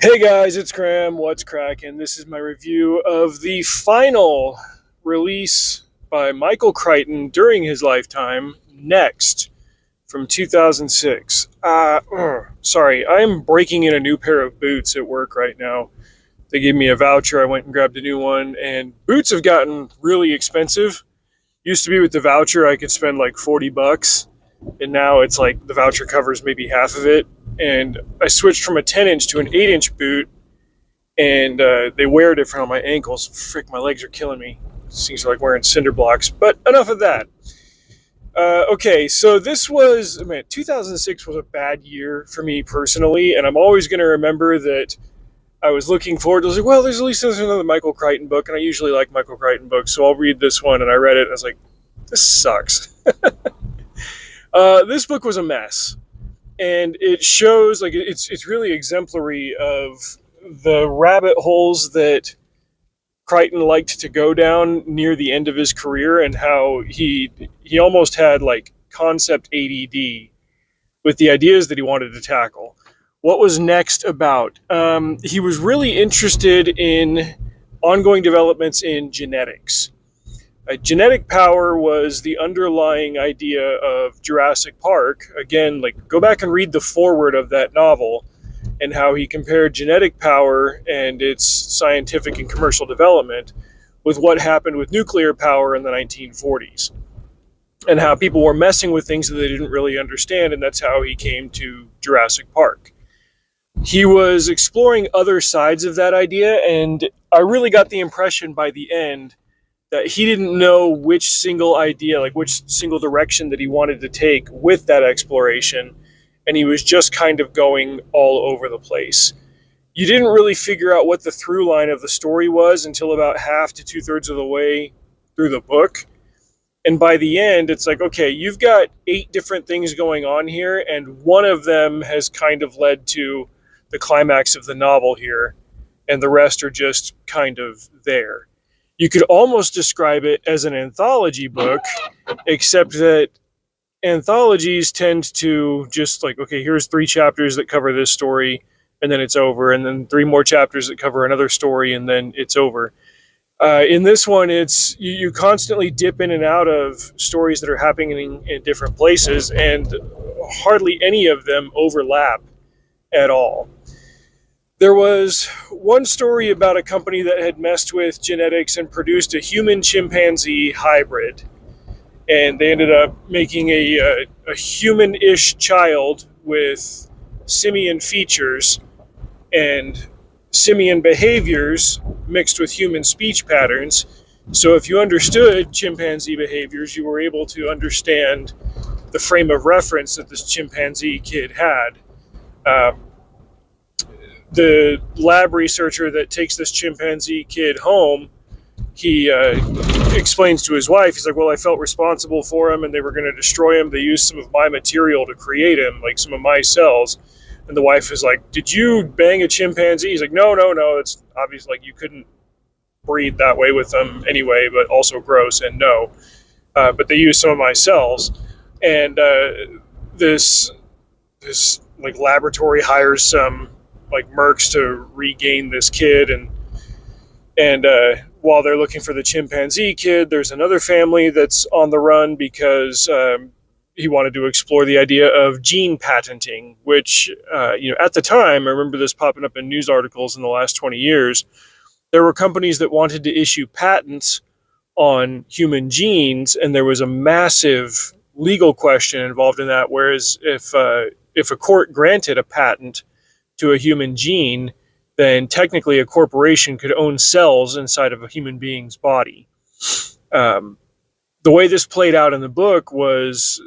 Hey guys, it's Graham. What's cracking? This is my review of the final release by Michael Crichton during his lifetime, Next, from 2006. Sorry, I'm breaking in a new pair of boots at work right now. They gave me a voucher. I went and grabbed a new one, and boots have gotten really expensive. Used to be with the voucher, I could spend like $40, and now it's like the voucher covers maybe half of it. And I switched from a 10-inch to an 8-inch boot, and they wear different on my ankles. Frick, my legs are killing me. Seems like wearing cinder blocks. But enough of that. Okay, so this was, man, 2006 was a bad year for me personally, and I'm always going to remember that I was looking forward to, well, there's at least another Michael Crichton book, and I usually like Michael Crichton books, so I'll read this one, and I read it, and I was like, this sucks. This book was a mess, and it shows, like, it's really exemplary of the rabbit holes that Crichton liked to go down near the end of his career, and how he almost had like concept ADD with the ideas that he wanted to tackle. What was next about? He was really interested in ongoing developments in genetics. Genetic power was the underlying idea of Jurassic Park. Again, like, go back and read the foreword of that novel, and how he compared genetic power and its scientific and commercial development with what happened with nuclear power in the 1940s, and how people were messing with things that they didn't really understand, and that's how he came to Jurassic Park. He was exploring other sides of that idea, and I really got the impression by the end that he didn't know which single idea, like which single direction that he wanted to take with that exploration, and he was just kind of going all over the place. You didn't really figure out what the through line of the story was until about half to two-thirds of the way through the book. And by the end, it's like, okay, you've got 8 different things going on here, and one of them has kind of led to the climax of the novel here, and the rest are just kind of there. You could almost describe it as an anthology book, except that anthologies tend to just like, okay, here's 3 chapters that cover this story, and then it's over, and then 3 more chapters that cover another story, and then it's over. In this one, it's you constantly dip in and out of stories that are happening in different places, and hardly any of them overlap at all. There was one story about a company that had messed with genetics and produced a human chimpanzee hybrid, and they ended up making a human-ish child with simian features and simian behaviors mixed with human speech patterns. So if you understood chimpanzee behaviors, you were able to understand the frame of reference that this chimpanzee kid had. The lab researcher that takes this chimpanzee kid home, he explains to his wife, he's like, well, I felt responsible for him, and they were going to destroy him. They used some of my material to create him, like some of my cells. And the wife is like, did you bang a chimpanzee? He's like, no. It's obvious, like, you couldn't breed that way with them anyway, but also gross, and no. But they used some of my cells. And this like laboratory hires some like mercs to regain this kid, and while they're looking for the chimpanzee kid, there's another family that's on the run because he wanted to explore the idea of gene patenting, which, at the time, I remember this popping up in news articles in the last 20 years, there were companies that wanted to issue patents on human genes, and there was a massive legal question involved in that, whereas if a court granted a patent to a human gene, then technically a corporation could own cells inside of a human being's body. The way this played out in the book was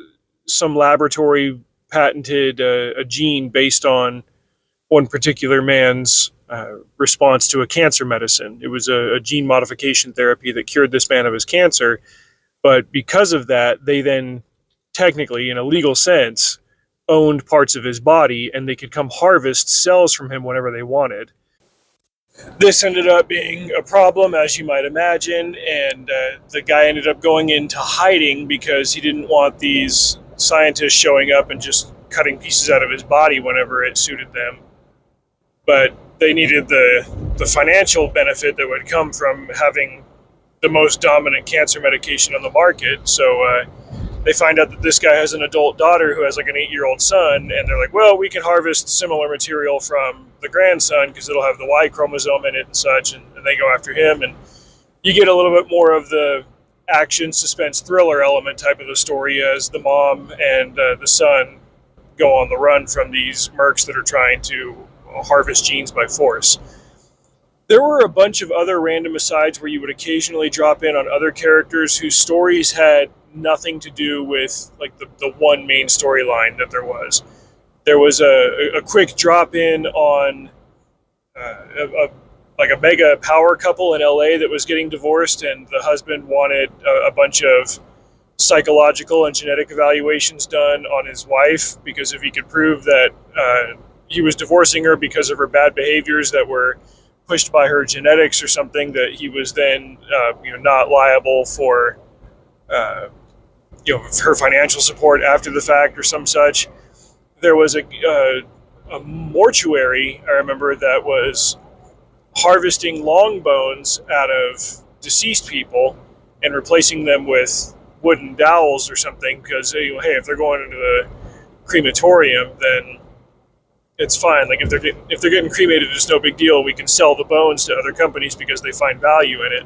some laboratory patented a gene based on one particular man's response to a cancer medicine. It was a gene modification therapy that cured this man of his cancer, but because of that, they then technically, in a legal sense, owned parts of his body, and they could come harvest cells from him whenever they wanted. This ended up being a problem, as you might imagine, and the guy ended up going into hiding because he didn't want these scientists showing up and just cutting pieces out of his body whenever it suited them. But they needed the financial benefit that would come from having the most dominant cancer medication on the market. So they find out that this guy has an adult daughter who has like an 8-year-old son, and they're like, well, we can harvest similar material from the grandson because it'll have the Y chromosome in it and such, and they go after him, and you get a little bit more of the action, suspense, thriller element type of the story as the mom and the son go on the run from these mercs that are trying to harvest genes by force. There were a bunch of other random asides where you would occasionally drop in on other characters whose stories had nothing to do with like the one main storyline that there was. There was a quick drop in on like a mega power couple in LA that was getting divorced, and the husband wanted a bunch of psychological and genetic evaluations done on his wife, because if he could prove that he was divorcing her because of her bad behaviors that were pushed by her genetics or something, that he was then not liable for her financial support after the fact or some such. There was a mortuary, I remember, that was harvesting long bones out of deceased people and replacing them with wooden dowels or something, because hey, if they're going into the crematorium, then it's fine. Like if they're getting cremated, it's no big deal. We can sell the bones to other companies because they find value in it.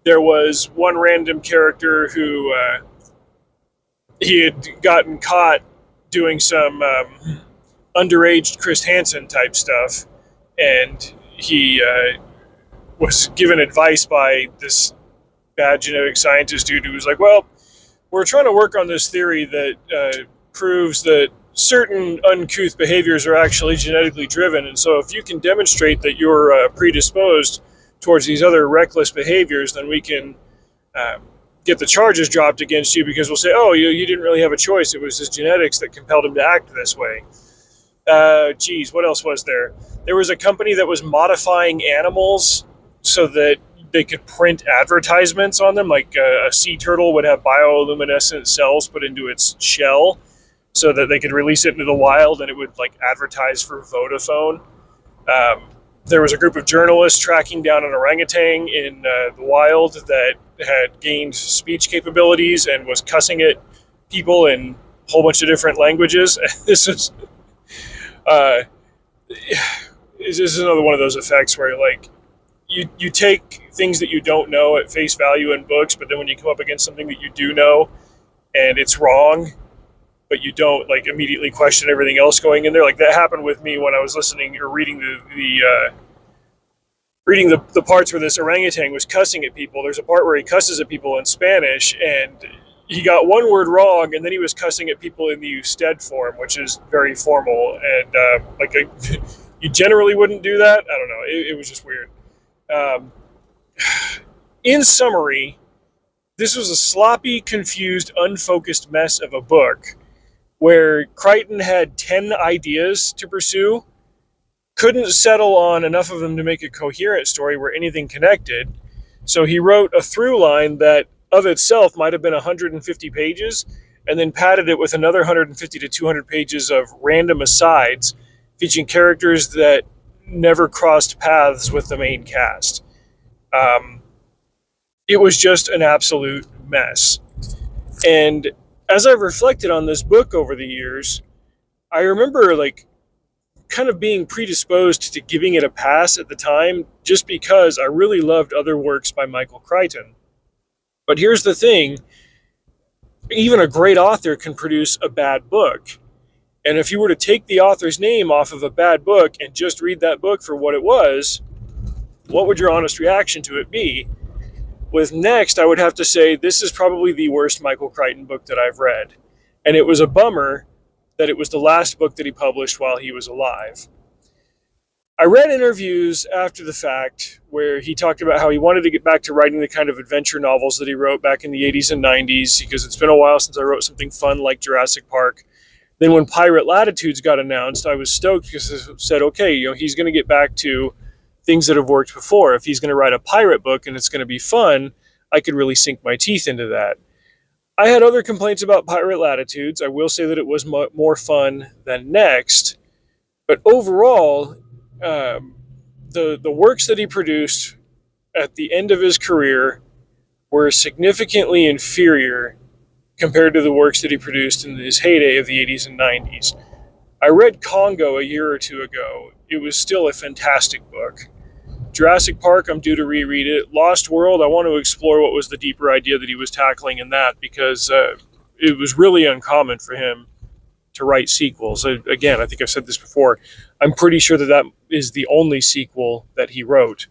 There was one random character who he had gotten caught doing some underage Chris Hansen type stuff, and he was given advice by this bad genetic scientist dude who was like, well, we're trying to work on this theory that proves that certain uncouth behaviors are actually genetically driven, and so if you can demonstrate that you're predisposed towards these other reckless behaviors, then we can get the charges dropped against you, because we'll say, oh, you didn't really have a choice. It was his genetics that compelled him to act this way. What else was there? There was a company that was modifying animals so that they could print advertisements on them. Like a sea turtle would have bioluminescent cells put into its shell so that they could release it into the wild and it would like advertise for Vodafone. There was a group of journalists tracking down an orangutan in the wild that had gained speech capabilities and was cussing at people in a whole bunch of different languages. This is another one of those effects where like you take things that you don't know at face value in books, but then when you come up against something that you do know and it's wrong, but you don't like immediately question everything else going in there. Like that happened with me when I was listening or reading the parts where this orangutan was cussing at people. There's a part where he cusses at people in Spanish, and he got one word wrong, and then he was cussing at people in the usted form, which is very formal, and you generally wouldn't do that. I don't know. It was just weird. In summary, this was a sloppy, confused, unfocused mess of a book where Crichton had 10 ideas to pursue, couldn't settle on enough of them to make a coherent story where anything connected, so he wrote a through line that of itself might have been 150 pages, and then padded it with another 150 to 200 pages of random asides featuring characters that never crossed paths with the main cast. It was just an absolute mess. And as I've reflected on this book over the years, I remember like kind of being predisposed to giving it a pass at the time just because I really loved other works by Michael Crichton. But here's the thing, even a great author can produce a bad book. And if you were to take the author's name off of a bad book and just read that book for what it was, what would your honest reaction to it be? With Next, I would have to say this is probably the worst Michael Crichton book that I've read. And it was a bummer that it was the last book that he published while he was alive. I read interviews after the fact where he talked about how he wanted to get back to writing the kind of adventure novels that he wrote back in the 80s and 90s, because it's been a while since I wrote something fun like Jurassic Park. Then when Pirate Latitudes got announced, I was stoked because I said, okay, he's going to get back to things that have worked before. If he's going to write a pirate book and it's going to be fun, I could really sink my teeth into that. I had other complaints about Pirate Latitudes. I will say that it was more fun than Next. But overall, the works that he produced at the end of his career were significantly inferior compared to the works that he produced in his heyday of the 80s and 90s. I read Congo a year or two ago. It was still a fantastic book. Jurassic Park, I'm due to reread it. Lost World, I want to explore what was the deeper idea that he was tackling in that, because it was really uncommon for him to write sequels. Again, I think I've said this before. I'm pretty sure that that is the only sequel that he wrote.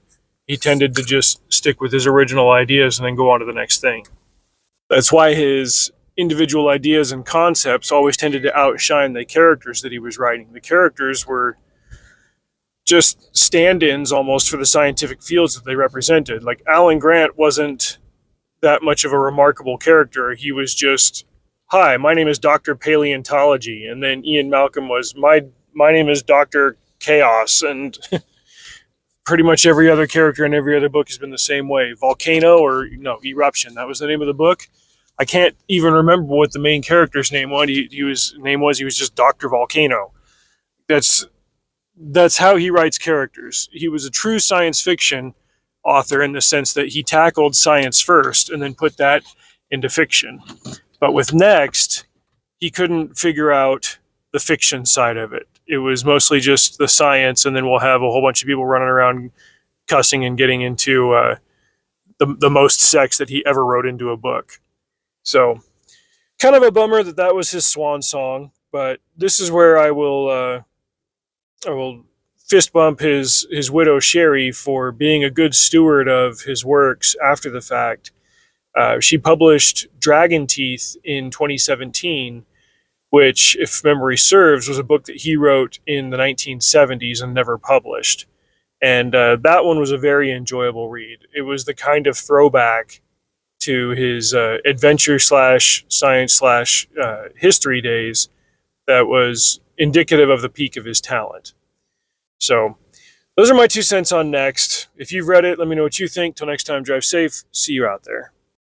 He tended to just stick with his original ideas and then go on to the next thing. That's why his individual ideas and concepts always tended to outshine the characters that he was writing. The characters were just stand-ins almost for the scientific fields that they represented. Like Alan Grant wasn't that much of a remarkable character. He was just, hi, my name is Dr. Paleontology. And then Ian Malcolm was, my name is Dr. Chaos. And pretty much every other character in every other book has been the same way. Volcano, or no, Eruption, that was the name of the book. I can't even remember what the main character's name was. He was just Dr. Volcano. That's how he writes characters. He was a true science fiction author in the sense that he tackled science first and then put that into fiction. But with Next, he couldn't figure out the fiction side of it. It was mostly just the science, and then we'll have a whole bunch of people running around cussing and getting into the most sex that he ever wrote into a book. So, kind of a bummer that was his swan song. But this is where I will fist bump his widow Sherry for being a good steward of his works after the fact. She published Dragon Teeth in 2017, which, if memory serves, was a book that he wrote in the 1970s and never published. And that one was a very enjoyable read. It was the kind of throwback to his adventure slash science slash history days that was indicative of the peak of his talent. So those are my 2 cents on Next. If you've read it, let me know what you think. Till next time, drive safe. See you out there.